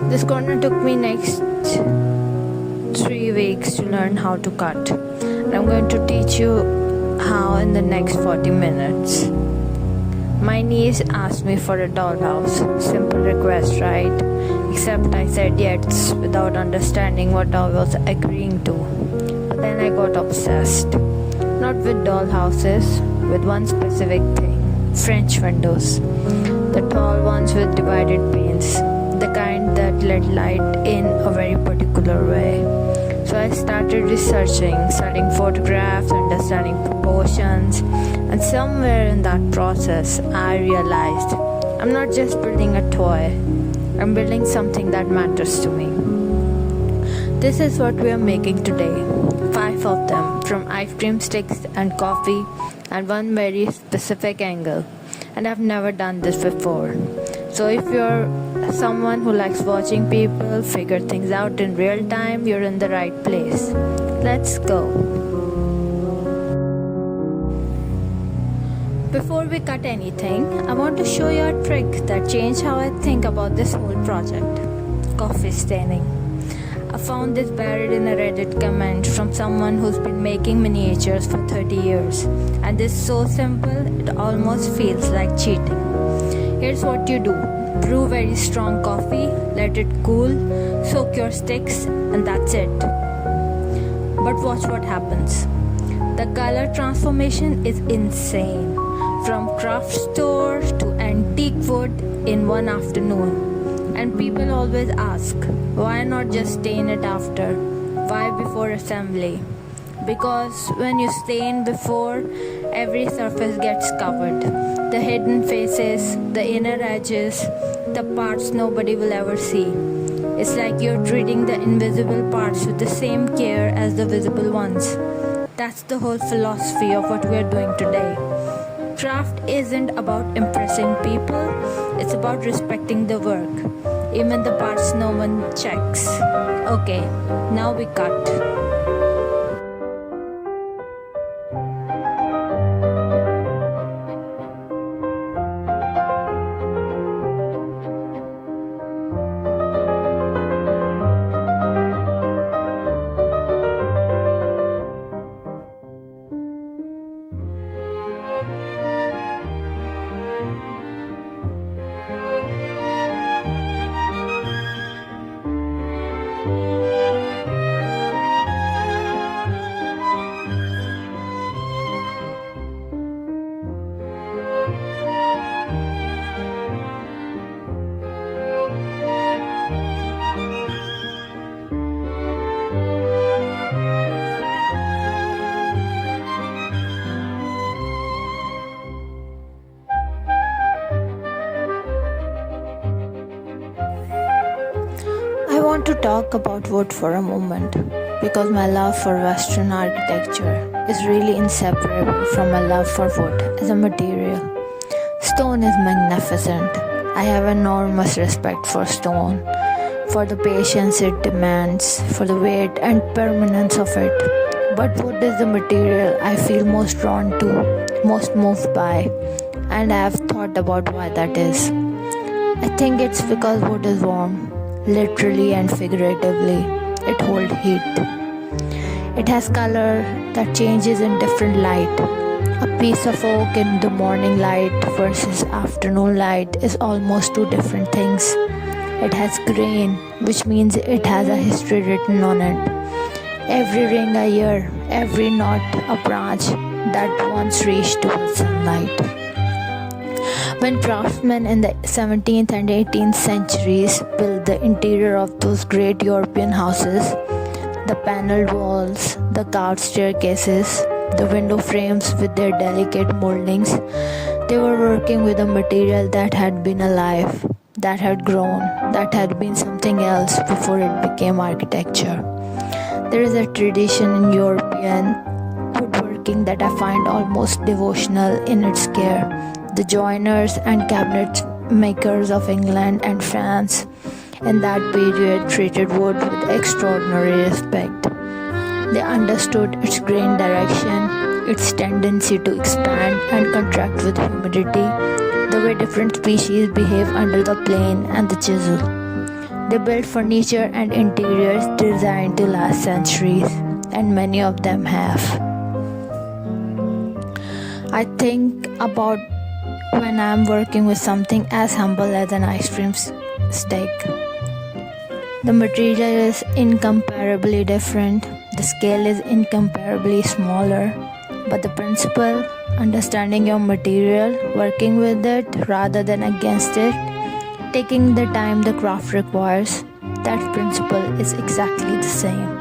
This corner took me next 3 weeks to learn how to cut. And I'm going to teach you how in the next 40 minutes. My niece asked me for a dollhouse. Simple request, right? Except I said yes without understanding what I was agreeing to. But then I got obsessed. Not with dollhouses, with one specific thing. French windows. The tall ones with divided panes. The kind that let light in a very particular way. So I started researching, studying photographs, understanding proportions, and somewhere in that process, I realized I'm not just building a toy, I'm building something that matters to me. This is what we are making today. 5 of them, from ice cream sticks and coffee, and one very specific angle. And I've never done this before. So if you're someone who likes watching people figure things out in real time, you're in the right place. Let's go. Before we cut anything, I want to show you a trick that changed how I think about this whole project. Coffee staining. I found this buried in a Reddit comment from someone who's been making miniatures for 30 years. And this is so simple, it almost feels like cheating. Here's what you do. Brew very strong coffee, let it cool, soak your sticks, and that's it. But watch what happens. The color transformation is insane. From craft store to antique wood in one afternoon. And people always ask, why not just stain it after? Why before assembly? Because when you stain before, every surface gets covered. The hidden faces, the inner edges, the parts nobody will ever see. It's like you're treating the invisible parts with the same care as the visible ones. That's the whole philosophy of what we're doing today. Craft isn't about impressing people, it's about respecting the work, even the parts no one checks. Okay, now we cut. I want to talk about wood for a moment because my love for Western architecture is really inseparable from my love for wood as a material. Stone is magnificent. I have enormous respect for stone, for the patience it demands, for the weight and permanence of it. But wood is the material I feel most drawn to, most moved by, and I have thought about why that is. I think it's because wood is warm. Literally and figuratively, it holds heat. It has color that changes in different light. A piece of oak in the morning light versus afternoon light is almost two different things. It has grain, which means it has a history written on it. Every ring a year, every knot a branch that once reached towards sunlight. When craftsmen in the 17th and 18th centuries built the interior of those great European houses, the paneled walls, the carved staircases, the window frames with their delicate moldings, they were working with a material that had been alive, that had grown, that had been something else before it became architecture. There is a tradition in European woodworking that I find almost devotional in its care. The joiners and cabinet makers of England and France in that period treated wood with extraordinary respect. They understood its grain direction, its tendency to expand and contract with humidity, the way different species behave under the plane and the chisel. They build furniture and interiors designed to last centuries, and many of them have. I think about when I'm working with something as humble as an ice cream stick. The material is incomparably different, the scale is incomparably smaller, but the principle, understanding your material, working with it rather than against it, taking the time the craft requires, that principle is exactly the same.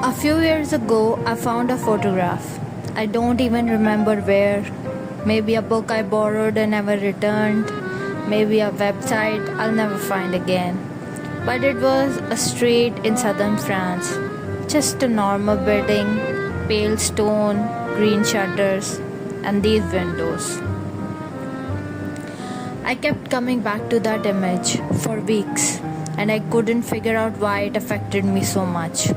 A few years ago, I found a photograph. I don't even remember where. Maybe a book I borrowed and never returned. Maybe a website I'll never find again. But it was a street in southern France. Just a normal building, pale stone, green shutters, and these windows. I kept coming back to that image for weeks, and I couldn't figure out why it affected me so much.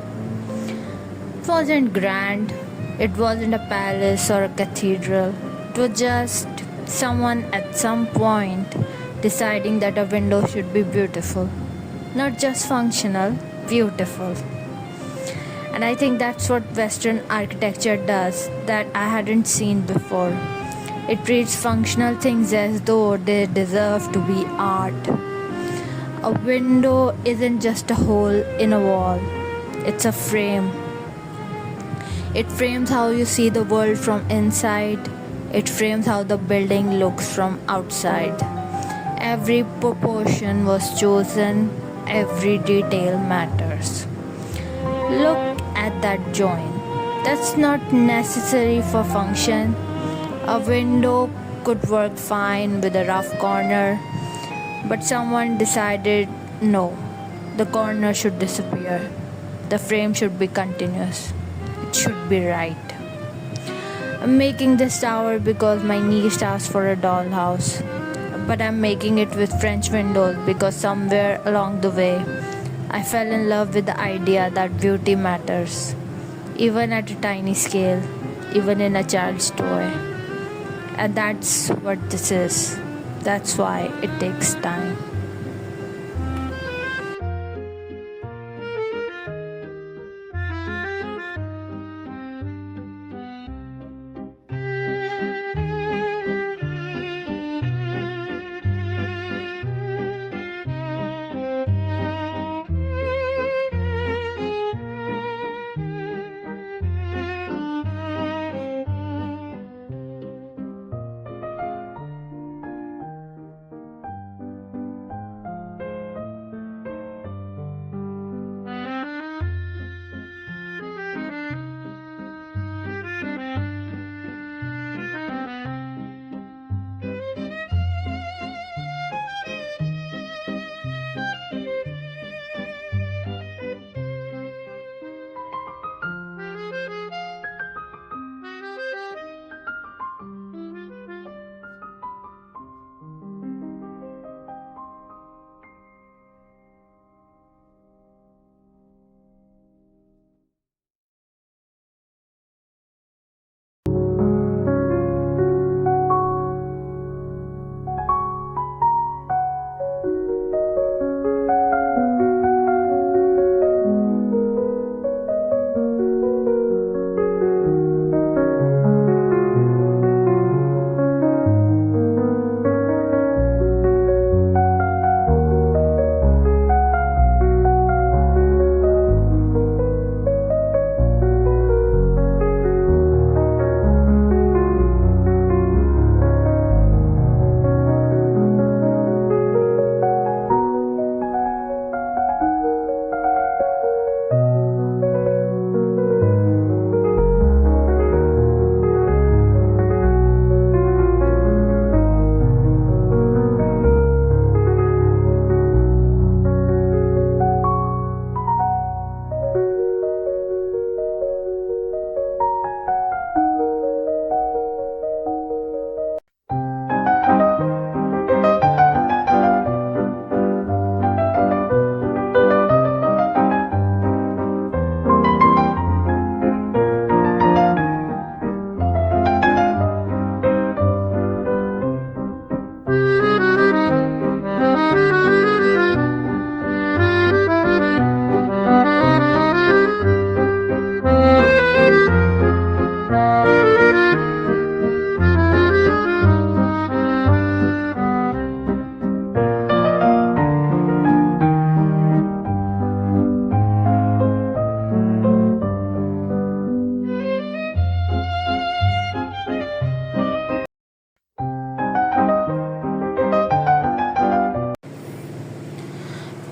It wasn't grand, it wasn't a palace or a cathedral. It was just someone at some point deciding that a window should be beautiful. Not just functional, beautiful. And I think that's what Western architecture does that I hadn't seen before. It treats functional things as though they deserve to be art. A window isn't just a hole in a wall, it's a frame. It frames how you see the world from inside. It frames how the building looks from outside. Every proportion was chosen. Every detail matters. Look at that joint. That's not necessary for function. A window could work fine with a rough corner, but someone decided no, the corner should disappear. The frame should be continuous. It should be right. I'm making this tower because my niece asked for a dollhouse, but I'm making it with French windows because somewhere along the way I fell in love with the idea that beauty matters, even at a tiny scale, even in a child's toy. And that's what this is. That's why it takes time.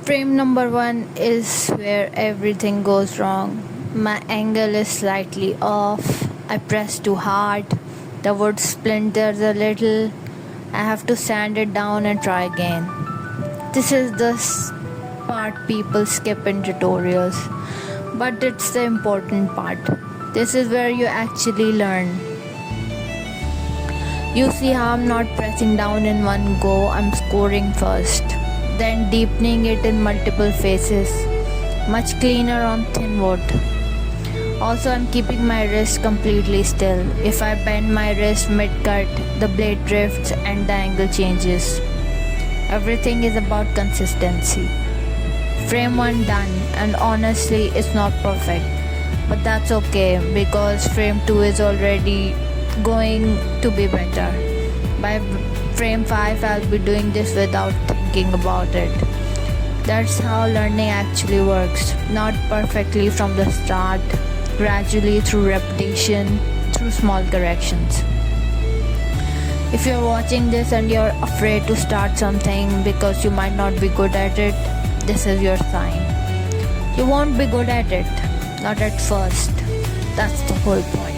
Frame number one is where everything goes wrong. My angle is slightly off. I press too hard. The wood splinters a little. I have to sand it down and try again. This is the part people skip in tutorials, but it's the important part. This is where you actually learn. You see how I'm not pressing down in one go, I'm scoring first, then deepening it in multiple phases. Much cleaner on thin wood. Also, I'm keeping my wrist completely still. If I bend my wrist mid-cut, the blade drifts and the angle changes. Everything is about consistency. Frame 1 done, and honestly, it's not perfect. But that's okay because frame 2 is already going to be better. By frame 5, I'll be doing this without thinking about it. That's how learning actually works. Not perfectly from the start, gradually through repetition, through small corrections. If you're watching this and you're afraid to start something because you might not be good at it, this is your sign. You won't be good at it, not at first. That's the whole point.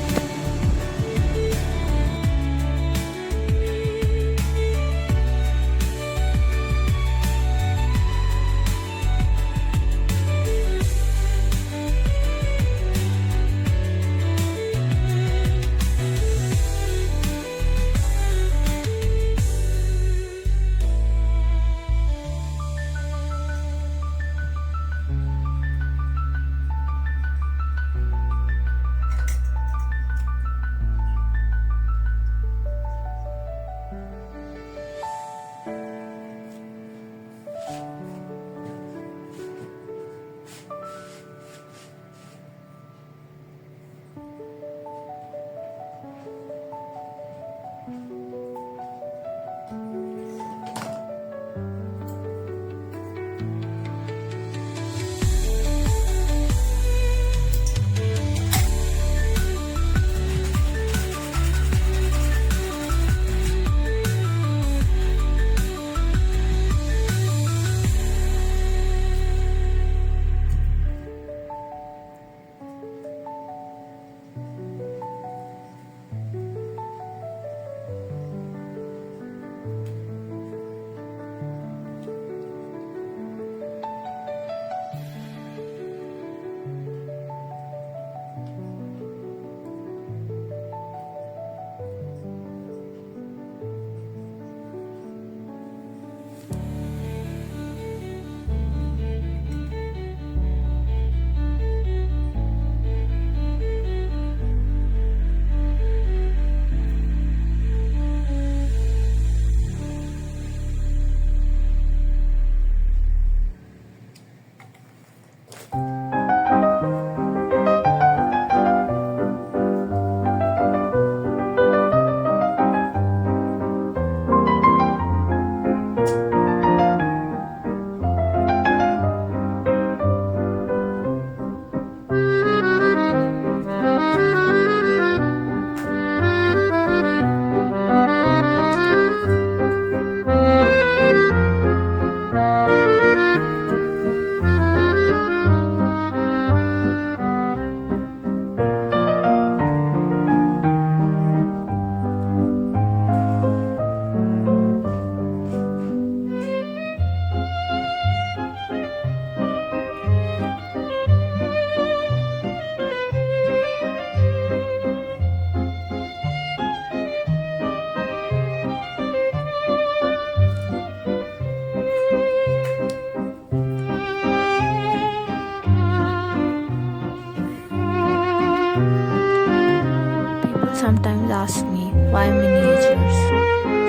Sometimes ask me why miniatures?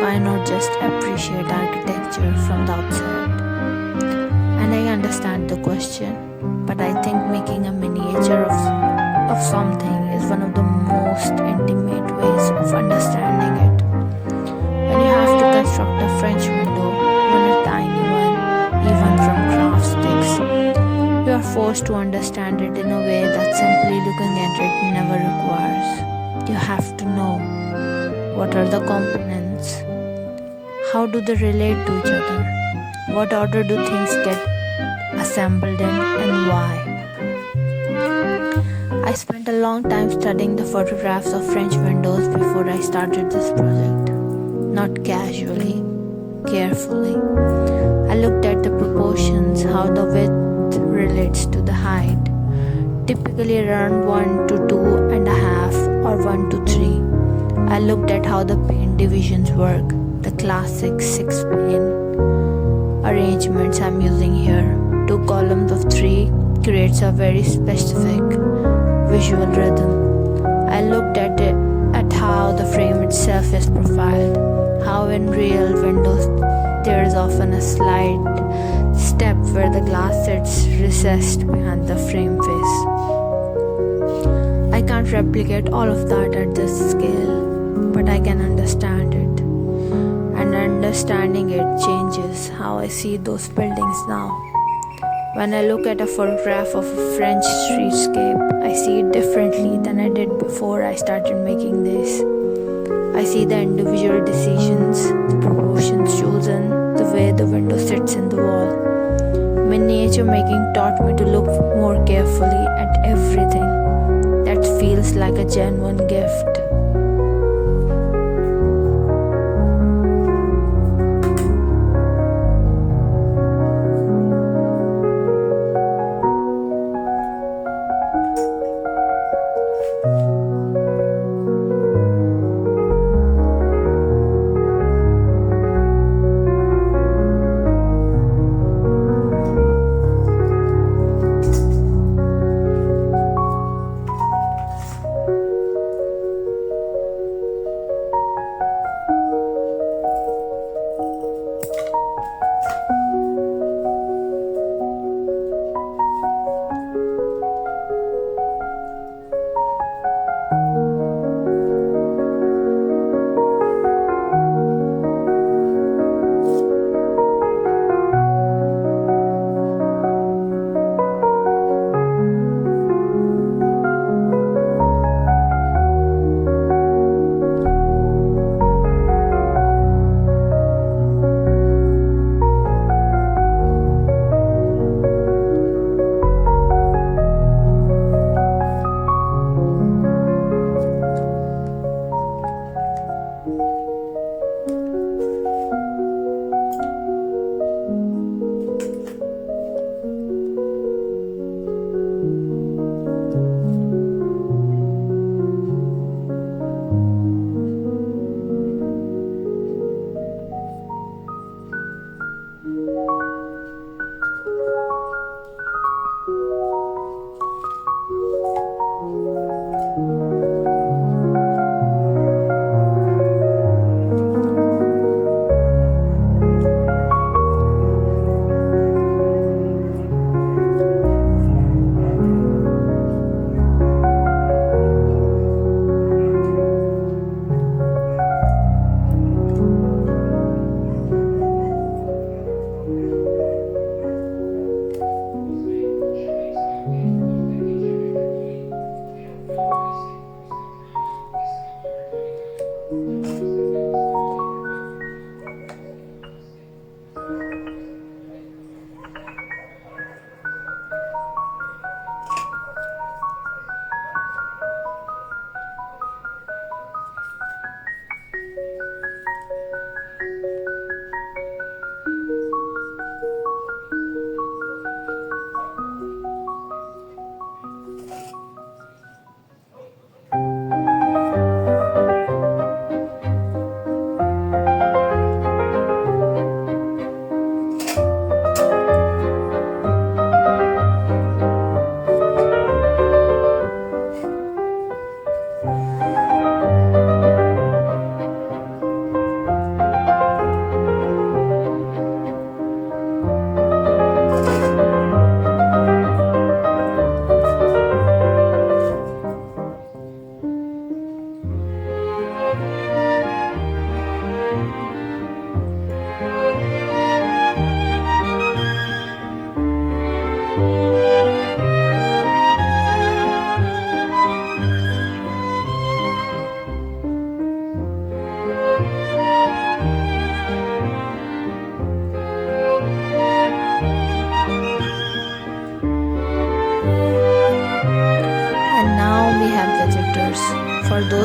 Why not just appreciate architecture from the outside? And I understand the question, but I think making a miniature of something is one of the most intimate ways of understanding it. When you have to construct a French window, even a tiny one, even from craft sticks, you are forced to understand it in a way that simply looking at it never requires. You have to know what are the components, how do they relate to each other, what order do things get assembled in, and why. I spent a long time studying the photographs of French windows before I started this project. Not casually, carefully. I looked at the proportions, how the width relates to the height, typically around 1 to 2.5 or 1 to 3. I looked at how the pane divisions work, the classic 6-pane arrangements I'm using here. 2 columns of 3 creates a very specific visual rhythm. I looked at how the frame itself is profiled, how in real windows there is often a slight step where the glass sits recessed behind the frame face. I can't replicate all of that at this scale, but I can understand it. And understanding it changes how I see those buildings now. When I look at a photograph of a French streetscape, I see it differently than I did before I started making this. I see the individual decisions, the proportions chosen, the way the window sits in the wall. Miniature making taught me to look more carefully at everything. That feels like a genuine gift.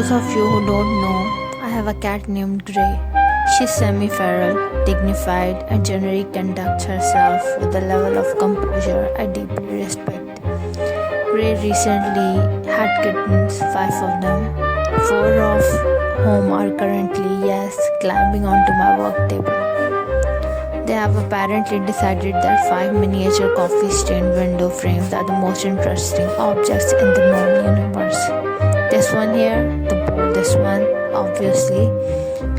those of you who don't know, I have a cat named Grey. She's semi-feral, dignified, and generally conducts herself with a level of composure I deeply respect. Grey recently had kittens, 5 of them, 4 of whom are currently, yes, climbing onto my work table. They have apparently decided that 5 miniature coffee stained window frames are the most interesting objects in the known universe. This one here, the boldest one, obviously,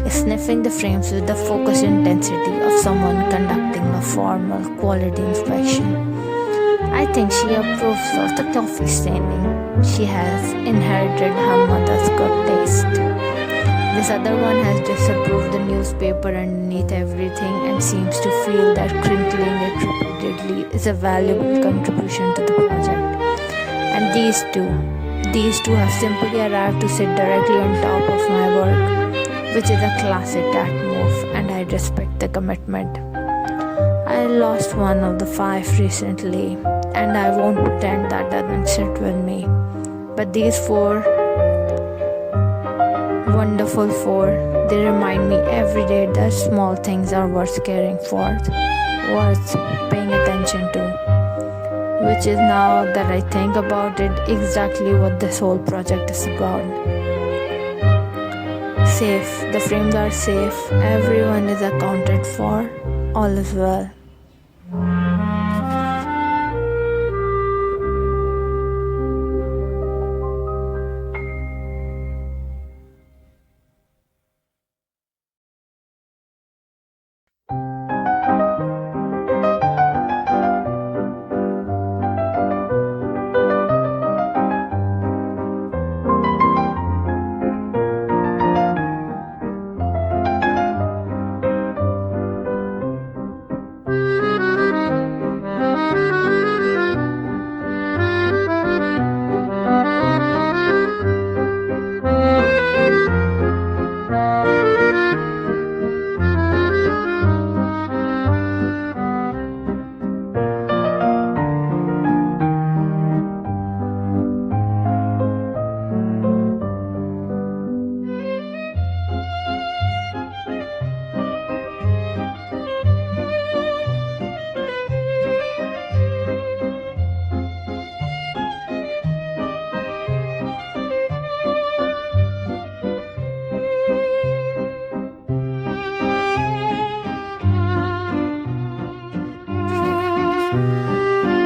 is sniffing the frames with the focused intensity of someone conducting a formal quality inspection. I think she approves of the coffee staining. She has inherited her mother's good taste. This other one has disapproved the newspaper underneath everything and seems to feel that crinkling it repeatedly is a valuable contribution to the project. And these two have simply arrived to sit directly on top of my work, which is a classic cat move, and I respect the commitment. I lost one of the 5 recently, and I won't pretend that doesn't sit with me. But these 4, wonderful 4, they remind me every day that small things are worth caring for, worth paying attention to. Which is, now that I think about it, exactly what this whole project is about. Safe, the frames are safe, everyone is accounted for, all is well.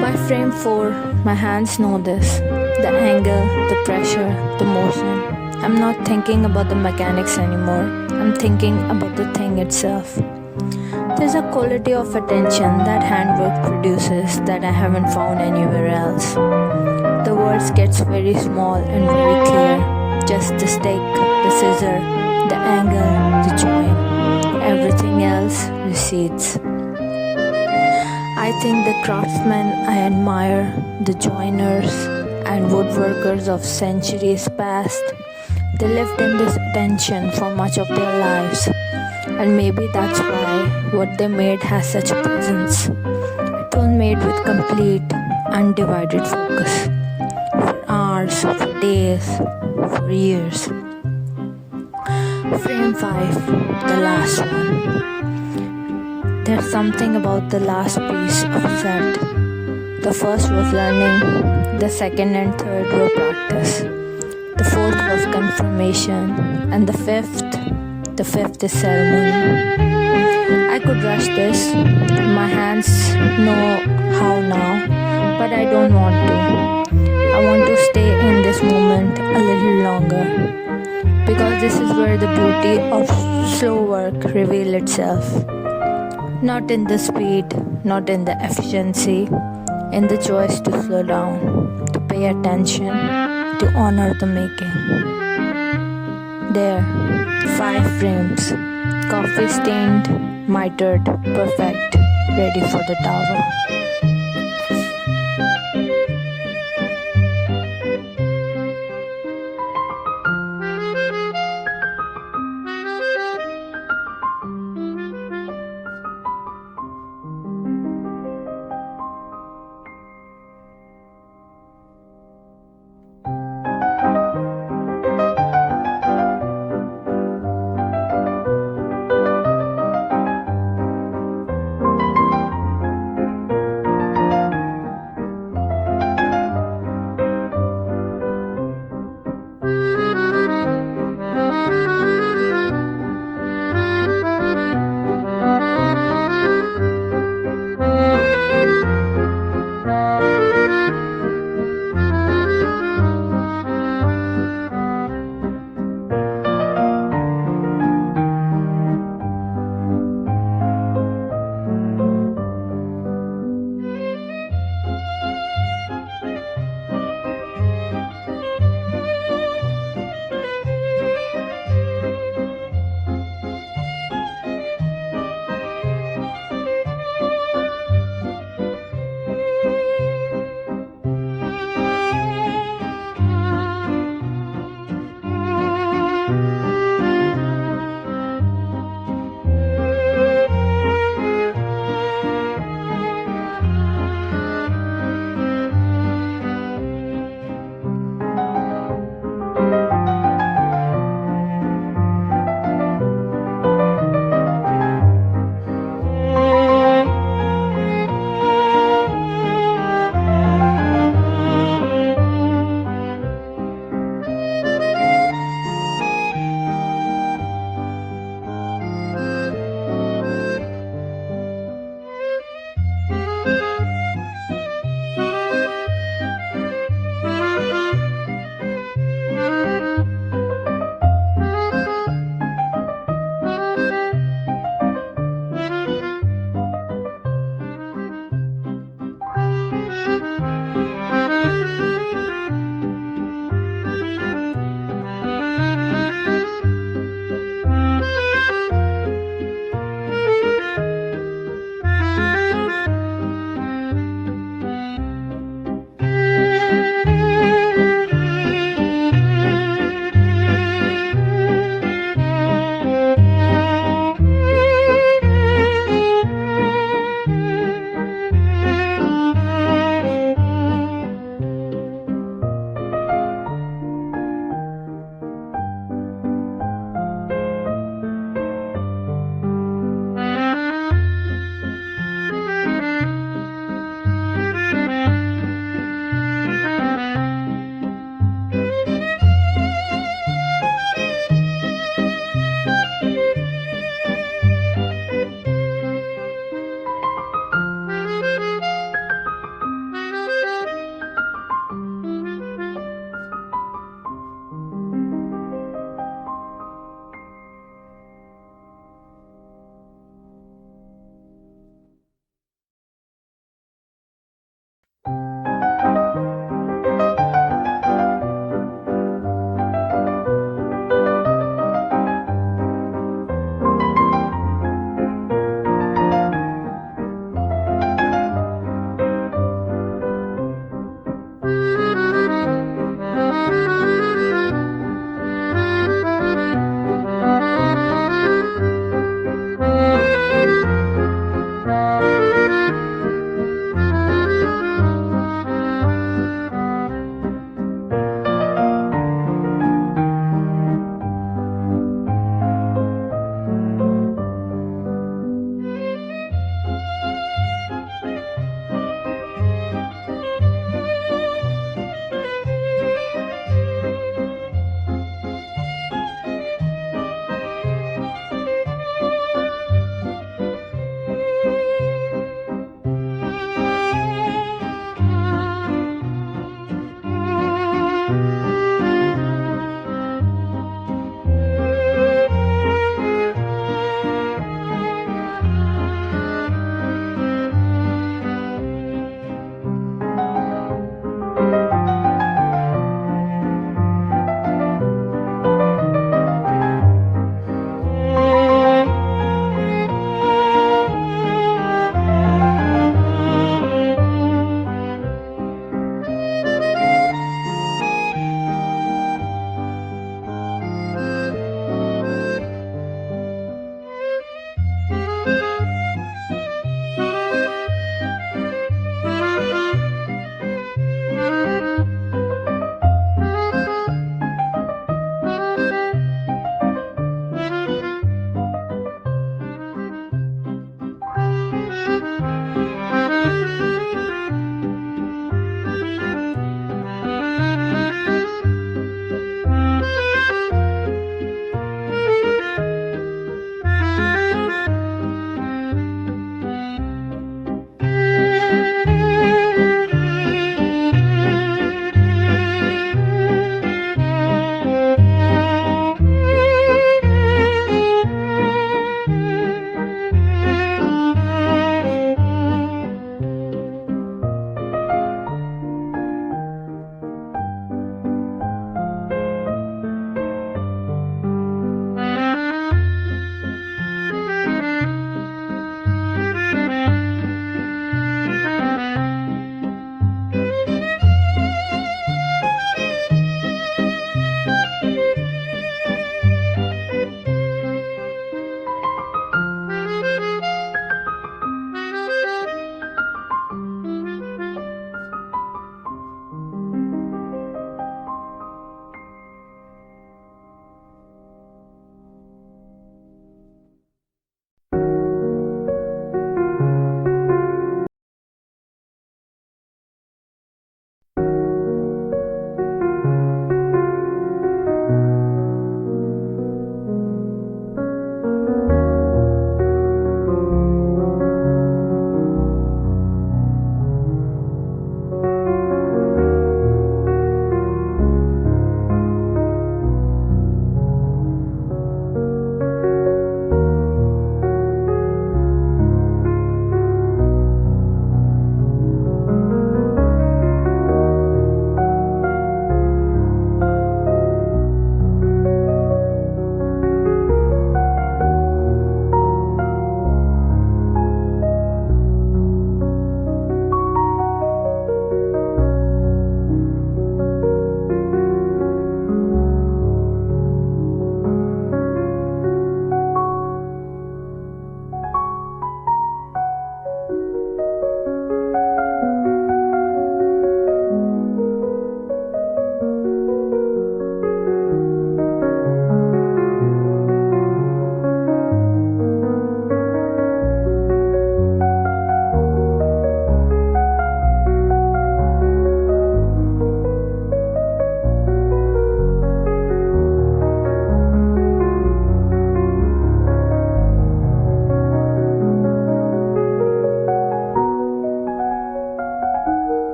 By frame 4, my hands know this. The angle, the pressure, the motion. I'm not thinking about the mechanics anymore. I'm thinking about the thing itself. There's a quality of attention that handwork produces that I haven't found anywhere else. The words gets very small and very clear. Just the stake, the scissor, the angle, the join. Everything else recedes. I think the craftsmen I admire, the joiners and woodworkers of centuries past, they lived in this attention for much of their lives. And maybe that's why what they made has such a presence. It was made with complete, undivided focus. For hours, for days, for years. Frame 5, the last one. There's something about the last piece of set. The first was learning, the second and third were practice. The fourth was confirmation, and the fifth is ceremony. I could rush this, my hands know how now, but I don't want to. I want to stay in this moment a little longer, because this is where the beauty of slow work reveals itself. Not in the speed, not in the efficiency, in the choice to slow down, to pay attention, to honor the making. There, 5 frames, coffee stained, mitered, perfect, ready for the tower.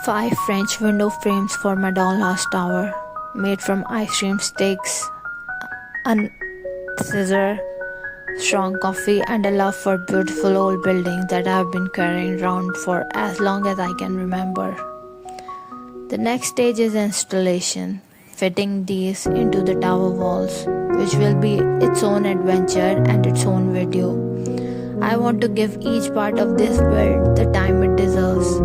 5 French window frames for my dollhouse tower, made from ice cream sticks, a scissor, strong coffee, and a love for beautiful old buildings that I have been carrying around for as long as I can remember. The next stage is installation, fitting these into the tower walls, which will be its own adventure and its own video. I want to give each part of this build the time it deserves.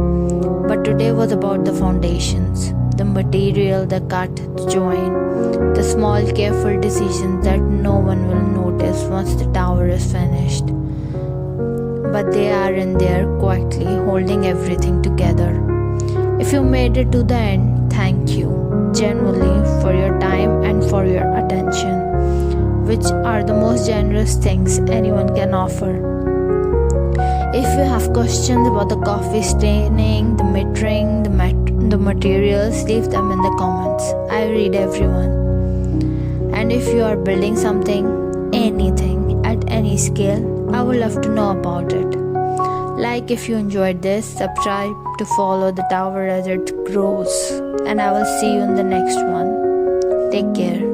But today was about the foundations, the material, the cut, the join, the small careful decisions that no one will notice once the tower is finished. But they are in there quietly holding everything together. If you made it to the end, thank you, genuinely, for your time and for your attention, which are the most generous things anyone can offer. If you have questions about the coffee staining, the metering, the materials, leave them in the comments. I read everyone. And if you are building something, anything, at any scale, I would love to know about it. Like if you enjoyed this, subscribe to follow the tower as it grows. And I will see you in the next one. Take care.